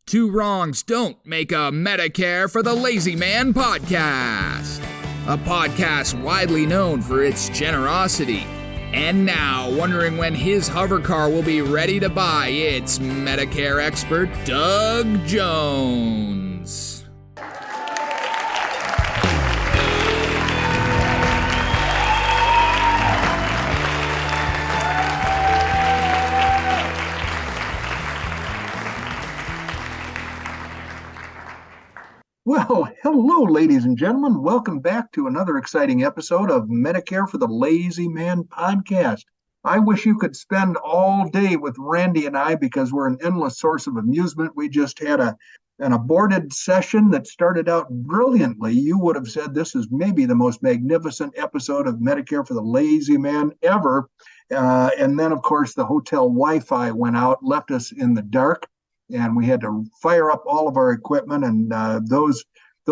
Two wrongs don't make a Medicare for the Lazy Man podcast. A podcast widely known for its generosity. And now, wondering when his hover car will be ready to buy, it's Medicare expert Doug Jones. Well, hello, ladies and gentlemen. Welcome back to another exciting episode of Medicare for the Lazy Man podcast. I wish you could spend all day with Randy and I because we're an endless source of amusement. We just had an aborted session that started out brilliantly. You would have said this is maybe the most magnificent episode of Medicare for the Lazy Man ever. And then, of course, the hotel Wi-Fi went out, left us in the dark. And we had to fire up all of our equipment, and those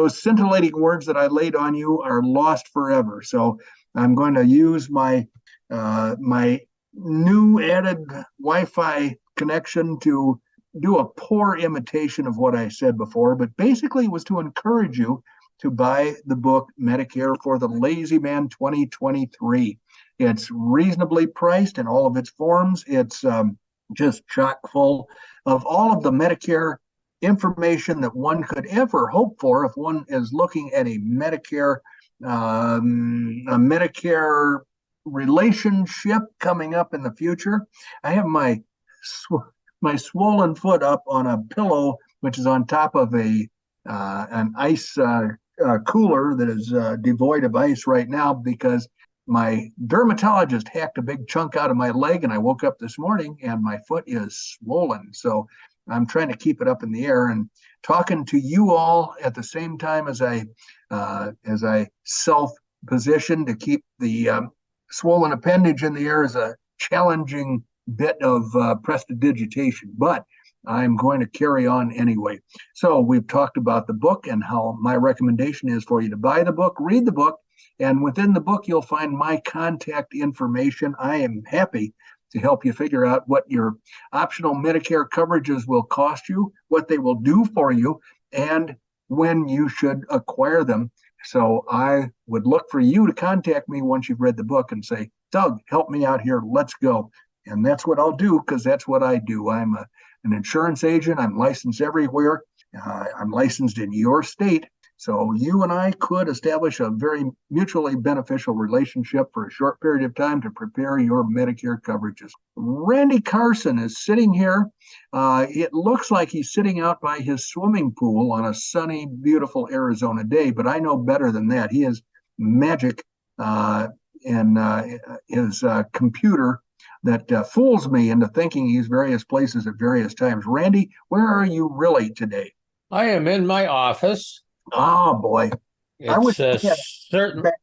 scintillating words that I laid on you are lost forever. So I'm going to use my new added Wi-Fi connection to do a poor imitation of what I said before, but basically it was to encourage you to buy the book Medicare for the Lazy Man 2023. It's reasonably priced in all of its forms. It's just chock full of all of the Medicare information that one could ever hope for if one is looking at a Medicare relationship coming up in the future. I have my swollen foot up on a pillow, which is on top of an ice cooler that is devoid of ice right now because my dermatologist hacked a big chunk out of my leg, and I woke up this morning and my foot is swollen. So I'm trying to keep it up in the air and talking to you all at the same time as I self-position to keep the swollen appendage in the air is a challenging bit of prestidigitation, but I'm going to carry on anyway. So we've talked about the book and how my recommendation is for you to buy the book, read the book, and within the book, you'll find my contact information. I am happy to help you figure out what your optional Medicare coverages will cost you, what they will do for you, and when you should acquire them. So I would look for you to contact me once you've read the book and say, Doug, help me out here. Let's go. And that's what I'll do because that's what I do. I'm an insurance agent. I'm licensed everywhere. I'm licensed in your state. So you and I could establish a very mutually beneficial relationship for a short period of time to prepare your Medicare coverages. Randy Carson is sitting here. It looks like he's sitting out by his swimming pool on a sunny, beautiful Arizona day, but I know better than that. He has magic in his computer that fools me into thinking he's various places at various times. Randy, where are you really today? I am in my office. Oh boy! It's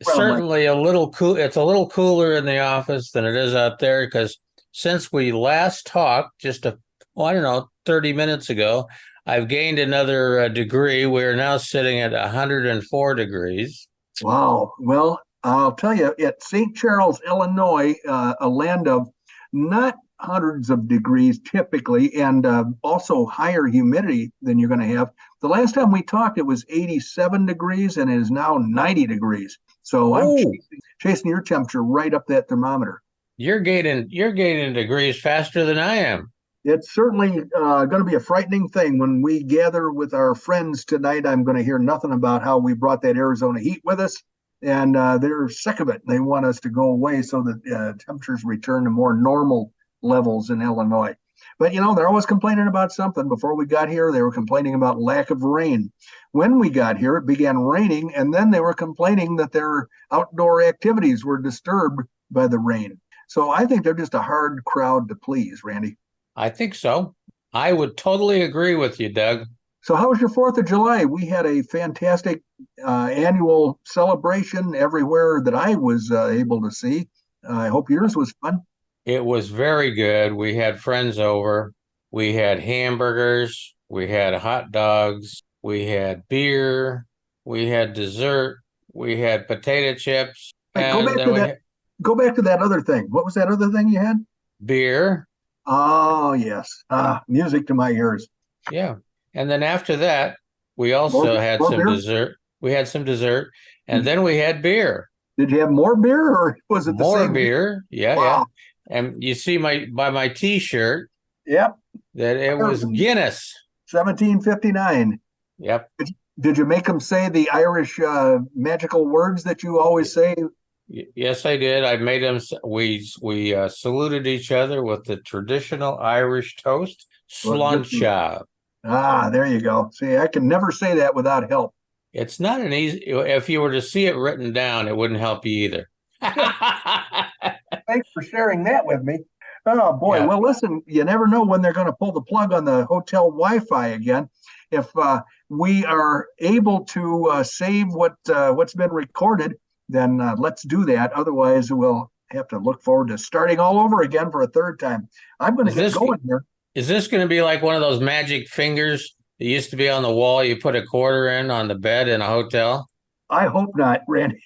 certainly a little cool. It's a little cooler in the office than it is out there because since we last talked, 30 minutes ago, I've gained another degree. We're now sitting at 104 degrees. Wow! Well, I'll tell you, at St. Charles, Illinois, a land of not hundreds of degrees typically, and also higher humidity than you're going to have. The last time we talked, it was 87 degrees, and it is now 90 degrees. So I'm chasing your temperature right up that thermometer. You're gaining degrees faster than I am. It's certainly going to be a frightening thing when we gather with our friends tonight. I'm going to hear nothing about how we brought that Arizona heat with us. And they're sick of it. They want us to go away so that temperatures return to more normal levels in Illinois. But, they're always complaining about something. Before we got here, they were complaining about lack of rain. When we got here, it began raining, and then they were complaining that their outdoor activities were disturbed by the rain. So I think they're just a hard crowd to please, Randy. I think so. I would totally agree with you, Doug. So how was your 4th of July? We had a fantastic annual celebration everywhere that I was able to see. I hope yours was fun. It was very good. We had friends over. We had hamburgers. We had hot dogs. We had beer. We had dessert. We had potato chips. Hey, go back to that other thing. What was that other thing you had? Beer. Oh, yes. Music to my ears. Yeah. And then after that, we also had more some beer? dessert. We had some dessert, and then we had beer. Did you have more beer, or was it the More same beer. Yeah, yeah. Wow. And you see by my T-shirt Yep. that it was Guinness. 1759. Yep. Did you make them say the Irish magical words that you always say? Yes, I did. I made them. We saluted each other with the traditional Irish toast, Well, good for you. sláinte. There you go. See, I can never say that without help. It's not an easy. If you were to see it written down, it wouldn't help you either. Thanks for sharing that with me. Oh boy. Yeah. Well, listen, you never know when they're going to pull the plug on the hotel Wi-Fi again. If we are able to save what's been recorded, then let's do that. Otherwise, we'll have to look forward to starting all over again for a third time. I'm going to get going here. Is this going to be like one of those magic fingers that used to be on the wall? You put a quarter in on the bed in a hotel? I hope not, Randy.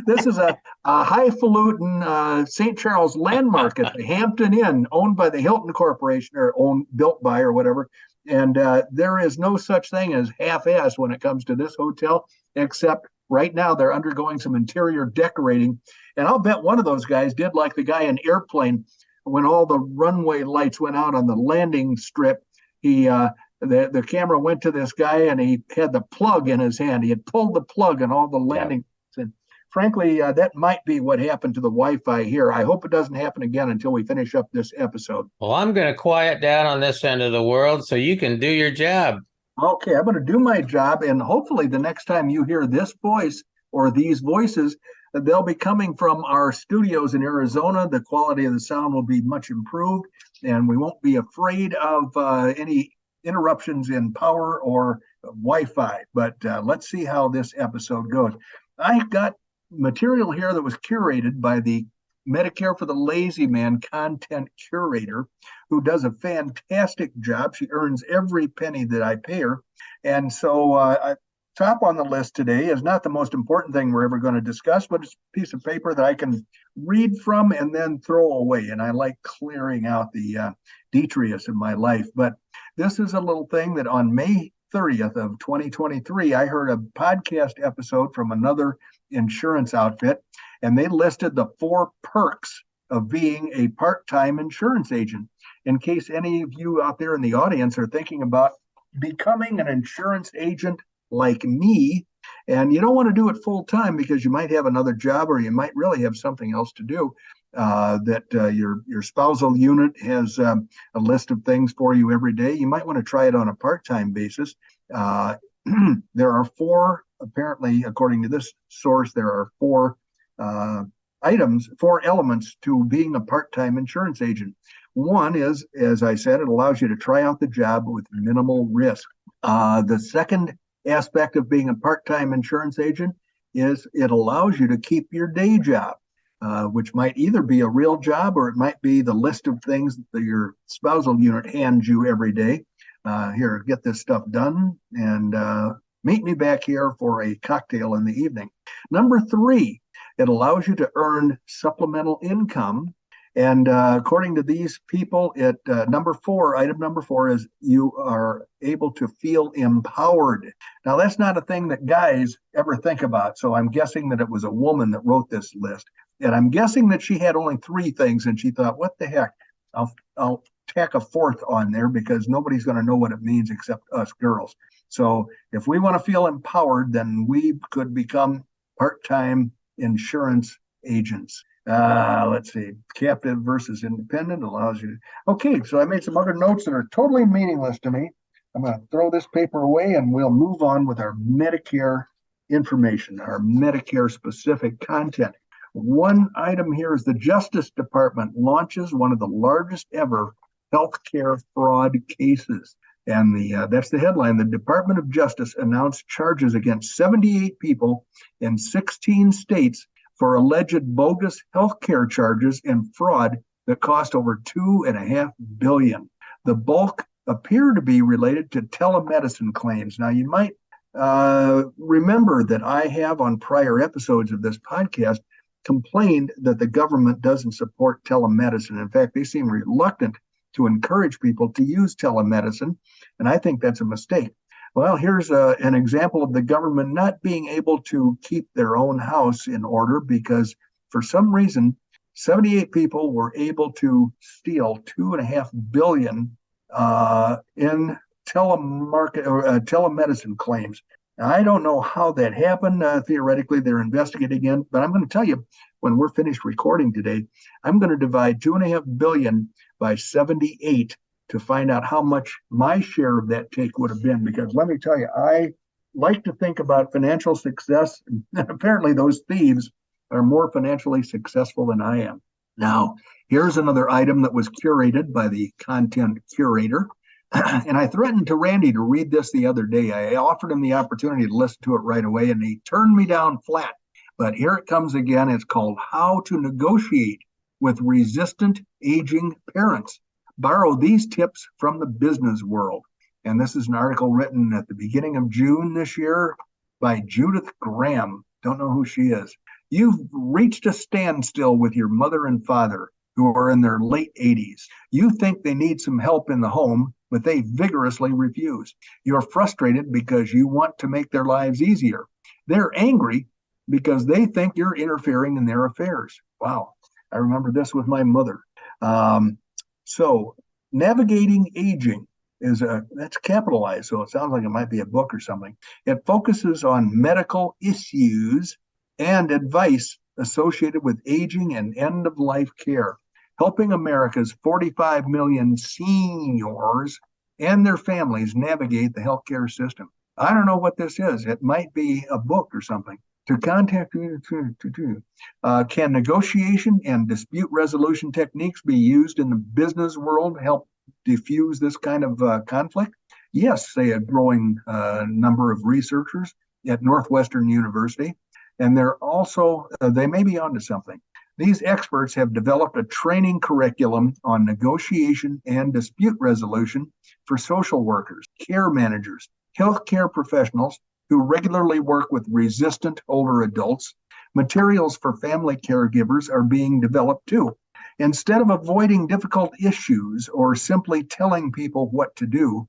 This is a highfalutin St. Charles landmark at the Hampton Inn, owned by the Hilton Corporation, or built by, or whatever. And there is no such thing as half-assed when it comes to this hotel, except right now they're undergoing some interior decorating. And I'll bet one of those guys did like the guy in Airplane when all the runway lights went out on the landing strip. The camera went to this guy and he had the plug in his hand. He had pulled the plug and all the landing. Yeah. And frankly, that might be what happened to the Wi-Fi here. I hope it doesn't happen again until we finish up this episode. Well, I'm going to quiet down on this end of the world so you can do your job. Okay, I'm going to do my job, and hopefully the next time you hear this voice or these voices, they'll be coming from our studios in Arizona. The quality of the sound will be much improved, and we won't be afraid of any interruptions in power or Wi-Fi. But let's see how this episode goes. I've got material here that was curated by the Medicare for the Lazy Man content curator, who does a fantastic job. She earns every penny that I pay her. And so top on the list today is not the most important thing we're ever going to discuss, but it's a piece of paper that I can read from and then throw away. And I like clearing out the detritus in my life. But this is a little thing that on May 30th of 2023, I heard a podcast episode from another insurance outfit, and they listed the 4 perks of being a part-time insurance agent. In case any of you out there in the audience are thinking about becoming an insurance agent like me, and you don't want to do it full time because you might have another job or you might really have something else to do, your spousal unit has a list of things for you every day. You might want to try it on a part-time basis. There are 4, apparently, according to this source, there are 4 elements to being a part-time insurance agent. One is, as I said, it allows you to try out the job with minimal risk. The second aspect of being a part-time insurance agent is it allows you to keep your day job, which might either be a real job or it might be the list of things that your spousal unit hands you every day. Here, get this stuff done and meet me back here for a cocktail in the evening. Number 3, it allows you to earn supplemental income. And according to these people, item number 4 is you are able to feel empowered. Now, that's not a thing that guys ever think about. So I'm guessing that it was a woman that wrote this list. And I'm guessing that she had only 3 things and she thought, what the heck? I'll tack a 4th on there because nobody's going to know what it means except us girls. So if we want to feel empowered, then we could become part-time insurance agents. Let's see. Captive versus independent allows you to. Okay, so I made some other notes that are totally meaningless to me. I'm going to throw this paper away and we'll move on with our Medicare information, our Medicare specific content. One item here is the Justice Department launches one of the largest ever healthcare fraud cases. And that's the headline. The Department of Justice announced charges against 78 people in 16 states for alleged bogus healthcare charges and fraud that cost over $2.5 billion. The bulk appear to be related to telemedicine claims. Now, you might remember that I have on prior episodes of this podcast complained that the government doesn't support telemedicine. In fact, they seem reluctant to encourage people to use telemedicine. And I think that's a mistake. Well, here's an example of the government not being able to keep their own house in order because for some reason, 78 people were able to steal $2.5 billion in telemedicine claims. Now, I don't know how that happened. Theoretically, they're investigating it, but I'm going to tell you when we're finished recording today, I'm going to divide $2.5 billion by 78 to find out how much my share of that take would have been. Because let me tell you, I like to think about financial success, and apparently those thieves are more financially successful than I am. Now, here's another item that was curated by the content curator. And I threatened to Randy to read this the other day. I offered him the opportunity to listen to it right away, and he turned me down flat. But here it comes again. It's called How to Negotiate with Resistant Aging Parents. Borrow these tips from the business world. And this is an article written at the beginning of June this year by Judith Graham. Don't know who she is. You've reached a standstill with your mother and father who are in their late 80s. You think they need some help in the home, but they vigorously refuse. You're frustrated because you want to make their lives easier. They're angry because they think you're interfering in their affairs. Wow. I remember this with my mother. So navigating aging that's capitalized, so it sounds like it might be a book or something. It focuses on medical issues and advice associated with aging and end-of-life care, helping America's 45 million seniors and their families navigate the healthcare system. I don't know what this is. It might be a book or something. To contact can negotiation and dispute resolution techniques be used in the business world to help diffuse this kind of conflict? Yes, say a growing number of researchers at Northwestern University. And they're also, they may be onto something. These experts have developed a training curriculum on negotiation and dispute resolution for social workers, care managers, healthcare professionals who regularly work with resistant older adults. Materials for family caregivers are being developed too. Instead of avoiding difficult issues or simply telling people what to do,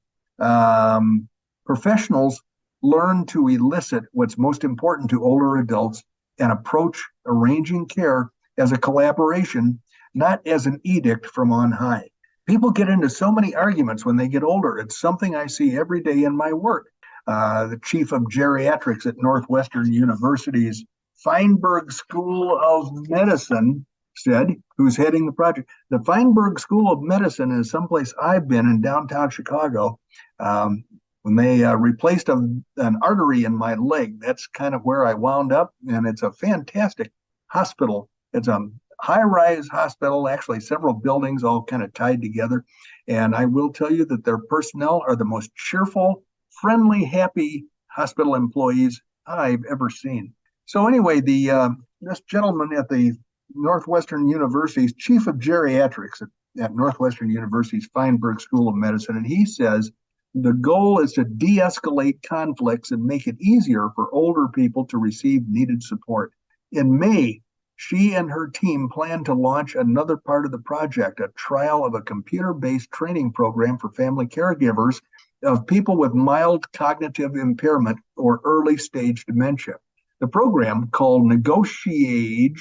professionals learn to elicit what's most important to older adults and approach arranging care as a collaboration, not as an edict from on high. People get into so many arguments when they get older. It's something I see every day in my work. The chief of geriatrics at Northwestern University's Feinberg School of Medicine said, who's heading the project. The Feinberg School of Medicine is someplace I've been in downtown Chicago. When they replaced an artery in my leg, that's kind of where I wound up. And it's a fantastic hospital. It's a high-rise hospital, actually several buildings all kind of tied together. And I will tell you that their personnel are the most cheerful, friendly, happy hospital employees I've ever seen. So anyway, this gentleman at the Northwestern University's chief of geriatrics at Northwestern University's Feinberg School of Medicine, and he says the goal is to de-escalate conflicts and make it easier for older people to receive needed support. In May, she and her team plan to launch another part of the project, a trial of a computer-based training program for family caregivers of people with mild cognitive impairment or early-stage dementia. The program, called Negotiate,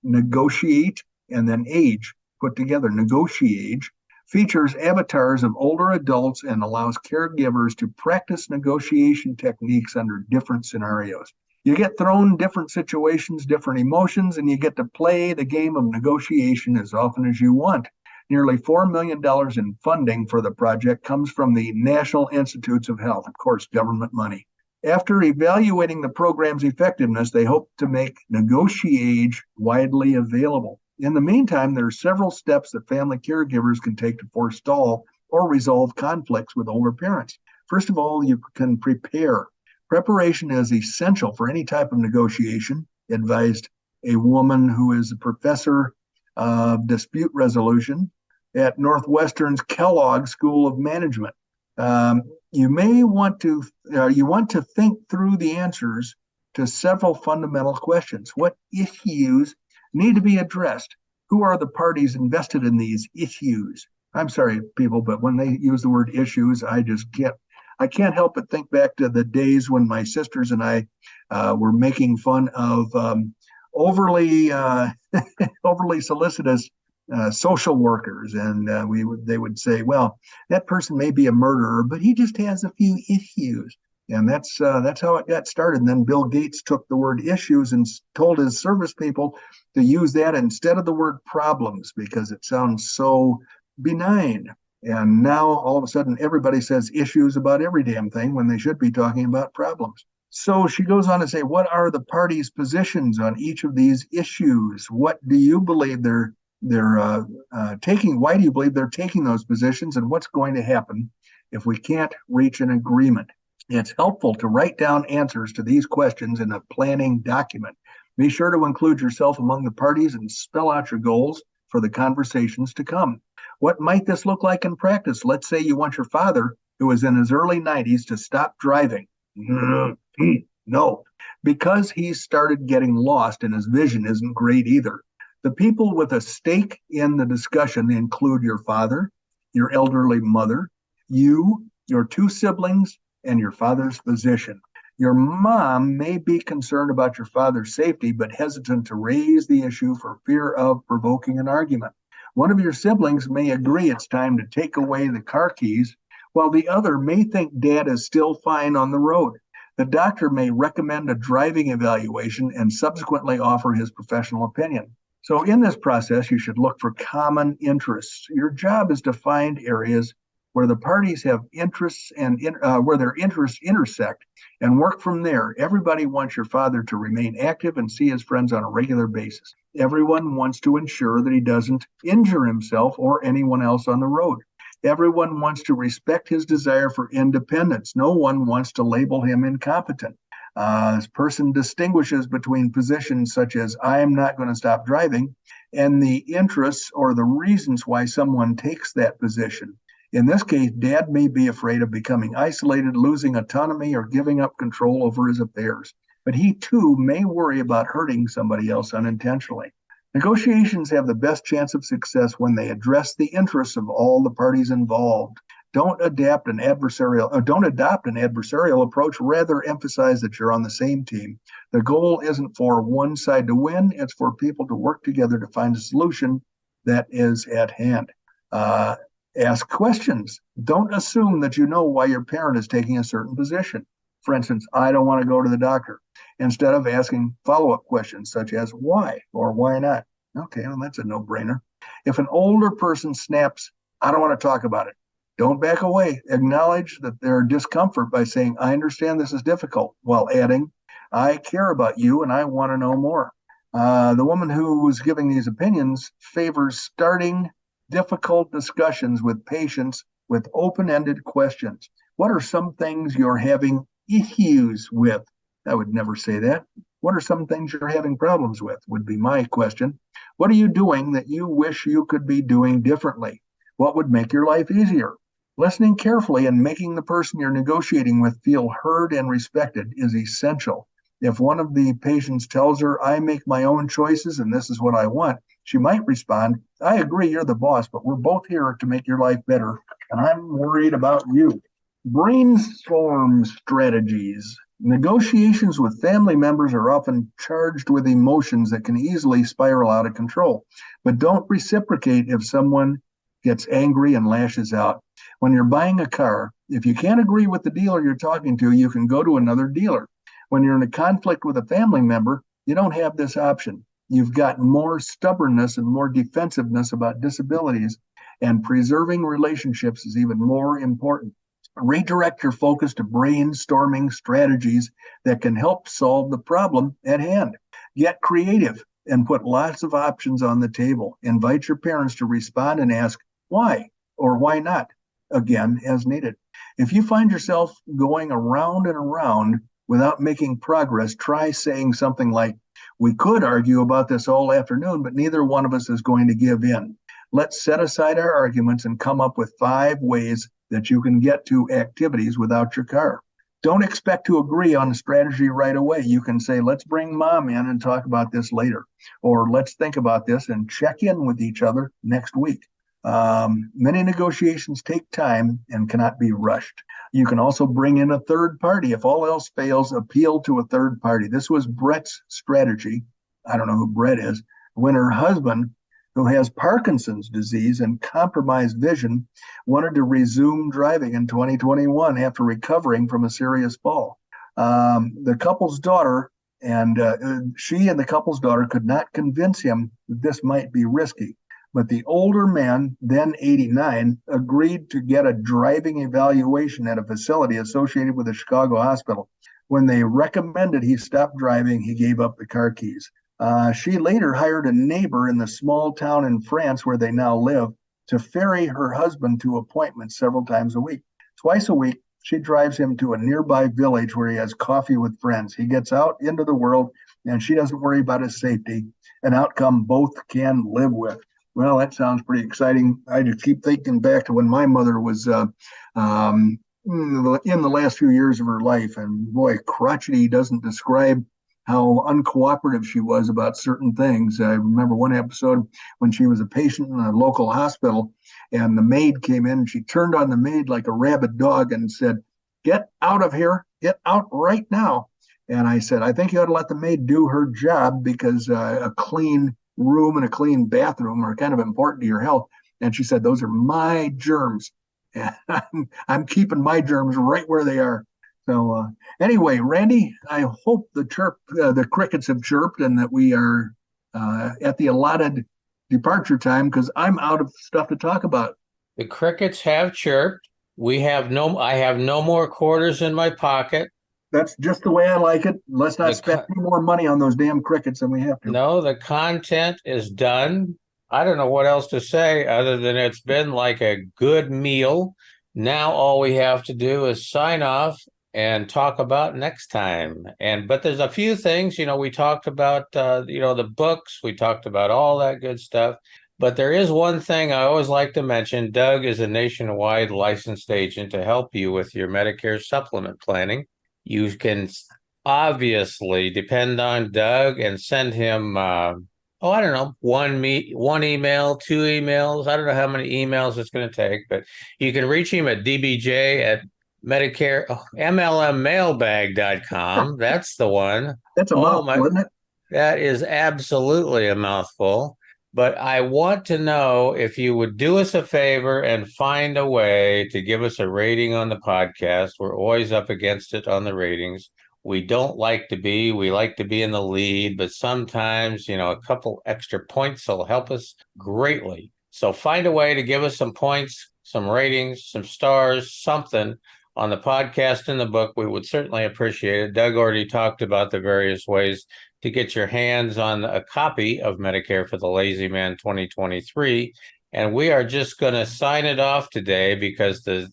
and then Age, put together, Negotiate, features avatars of older adults and allows caregivers to practice negotiation techniques under different scenarios. You get thrown different situations, different emotions, and you get to play the game of negotiation as often as you want. Nearly $4 million in funding for the project comes from the National Institutes of Health, of course, government money. After evaluating the program's effectiveness, they hope to make Negotiate widely available. In the meantime, there are several steps that family caregivers can take to forestall or resolve conflicts with older parents. First of all, you can prepare. Preparation is essential for any type of negotiation, advised a woman who is a professor of dispute resolution at Northwestern's Kellogg School of Management. You want to think through the answers to several fundamental questions. What issues need to be addressed? Who are the parties invested in these issues? I'm sorry, people, but when they use the word issues, I can't help but think back to the days when my sisters and I were making fun of overly overly solicitous social workers, and they would say, "Well, that person may be a murderer, but he just has a few issues." And that's how it got started. And then Bill Gates took the word issues and told his service people to use that instead of the word problems because it sounds so benign. And now all of a sudden everybody says issues about every damn thing when they should be talking about problems. So she goes on to say, what are the parties' positions on each of these issues? What do you believe they're taking? Why do you believe they're taking those positions? And what's going to happen if we can't reach an agreement? It's helpful to write down answers to these questions in a planning document. Be sure to include yourself among the parties and spell out your goals for the conversations to come. What might this look like in practice? Let's say you want your father, who is in his early 90s, to stop driving. No, because he's started getting lost and his vision isn't great either. The people with a stake in the discussion include your father, your elderly mother, you, your two siblings, and your father's physician. Your mom may be concerned about your father's safety, but hesitant to raise the issue for fear of provoking an argument. One of your siblings may agree it's time to take away the car keys, while the other may think dad is still fine on the road. The doctor may recommend a driving evaluation and subsequently offer his professional opinion. So in this process, you should look for common interests. Your job is to find areas where the parties have interests and where their interests intersect and work from there. Everybody wants your father to remain active and see his friends on a regular basis. Everyone wants to ensure that he doesn't injure himself or anyone else on the road. Everyone wants to respect his desire for independence. No one wants to label him incompetent. This person distinguishes between positions such as I am not going to stop driving and the interests or the reasons why someone takes that position. In this case, dad may be afraid of becoming isolated, losing autonomy, or giving up control over his affairs. But he too may worry about hurting somebody else unintentionally. Negotiations have the best chance of success when they address the interests of all the parties involved. Don't adopt an adversarial approach. Rather, emphasize that you're on the same team. The goal isn't for one side to win. It's for people to work together to find a solution that is at hand. Ask questions. Don't assume that you know why your parent is taking a certain position. For instance, I don't want to go to the doctor. Instead of asking follow-up questions such as why or why not. Okay, well, that's a no-brainer. If an older person snaps, I don't want to talk about it. Don't back away. Acknowledge that their discomfort by saying, I understand this is difficult, while adding, I care about you and I want to know more. The woman who was giving these opinions favors starting difficult discussions with patients with open-ended questions. What are some things you're having issues with? I would never say that. What are some things you're having problems with would be my question. What are you doing that you wish you could be doing differently? What would make your life easier? Listening carefully and making the person you're negotiating with feel heard and respected is essential. If one of the patients tells her, I make my own choices and this is what I want, she might respond, I agree, you're the boss, but we're both here to make your life better, and I'm worried about you. Brainstorm strategies. Negotiations with family members are often charged with emotions that can easily spiral out of control, but don't reciprocate if someone gets angry and lashes out. When you're buying a car, if you can't agree with the dealer you're talking to, you can go to another dealer. When you're in a conflict with a family member, you don't have this option. You've got more stubbornness and more defensiveness about disabilities, and preserving relationships is even more important. Redirect your focus to brainstorming strategies that can help solve the problem at hand. Get creative and put lots of options on the table. Invite your parents to respond and ask why or why not, again, as needed. If you find yourself going around and around without making progress, try saying something like, we could argue about this all afternoon, but neither one of us is going to give in. Let's set aside our arguments and come up with 5 ways that you can get to activities without your car. Don't expect to agree on a strategy right away. You can say, let's bring mom in and talk about this later, or let's think about this and check in with each other next week. Many negotiations take time and cannot be rushed. You can also bring in a third party. If all else fails, appeal to a third party. This was Brett's strategy. I don't know who Brett is. When her husband, who has Parkinson's disease and compromised vision, wanted to resume driving in 2021 after recovering from a serious fall. The couple's daughter she and the couple's daughter could not convince him that this might be risky. But the older man, then 89, agreed to get a driving evaluation at a facility associated with a Chicago hospital. When they recommended he stop driving, he gave up the car keys. She later hired a neighbor in the small town in France where they now live to ferry her husband to appointments several times a week. Twice a week, she drives him to a nearby village where he has coffee with friends. He gets out into the world, and she doesn't worry about his safety, an outcome both can live with. Well, that sounds pretty exciting. I just keep thinking back to when my mother was in the last few years of her life. And boy, crotchety doesn't describe how uncooperative she was about certain things. I remember one episode when she was a patient in a local hospital, and the maid came in and she turned on the maid like a rabid dog and said, "Get out of here, get out right now." And I said, "I think you ought to let the maid do her job, because a clean room and a clean bathroom are kind of important to your health." And she said, "Those are my germs. And I'm keeping my germs right where they are." So anyway, Randy, I hope the crickets have chirped and that we are at the allotted departure time, because I'm out of stuff to talk about. The crickets have chirped. I have no more quarters in my pocket. That's just the way I like it. Let's not spend any more money on those damn crickets than we have to. No, the content is done. I don't know what else to say other than it's been like a good meal. Now all we have to do is sign off and talk about next time. But there's a few things, we talked about, the books, we talked about all that good stuff. But there is one thing I always like to mention. Doug is a nationwide licensed agent to help you with your Medicare supplement planning. You can obviously depend on Doug and send him, I don't know, one email, 2 emails. I don't know how many emails it's going to take, but you can reach him at MLMmailbag.com. That's the one. That's a mouthful, isn't it? That is absolutely a mouthful. But I want to know if you would do us a favor and find a way to give us a rating on the podcast. We're always up against it on the ratings. We don't like to be. We like to be in the lead, but sometimes, a couple extra points will help us greatly. So find a way to give us some points, some ratings, some stars, something on the podcast and the book. We would certainly appreciate it. Doug already talked about the various ways to get your hands on a copy of Medicare for the Lazy Man 2023. And we are just going to sign it off today because the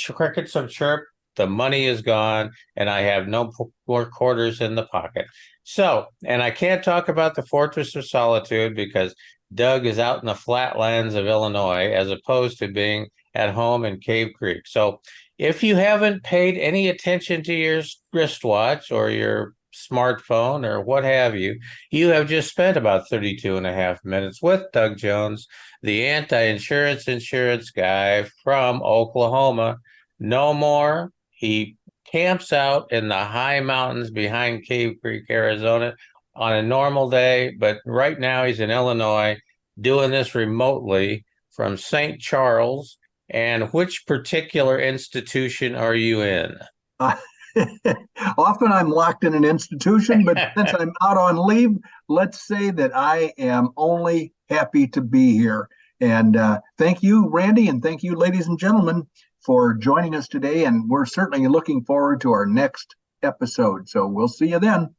crickets have chirped, the money is gone, and I have no more quarters in the pocket. So, and I can't talk about the Fortress of Solitude because Doug is out in the flatlands of Illinois as opposed to being at home in Cave Creek. So if you haven't paid any attention to your wristwatch or your smartphone or what have you, you have just spent about 32 and a half minutes with Doug Jones, the insurance guy from Oklahoma. No more. He camps out in the high mountains behind Cave Creek, Arizona on a normal day, but right now he's in Illinois doing this remotely from St. Charles. And which particular institution are you in? Often I'm locked in an institution, but since I'm out on leave, let's say that I am only happy to be here. And thank you, Randy, and thank you, ladies and gentlemen, for joining us today. And we're certainly looking forward to our next episode. So we'll see you then.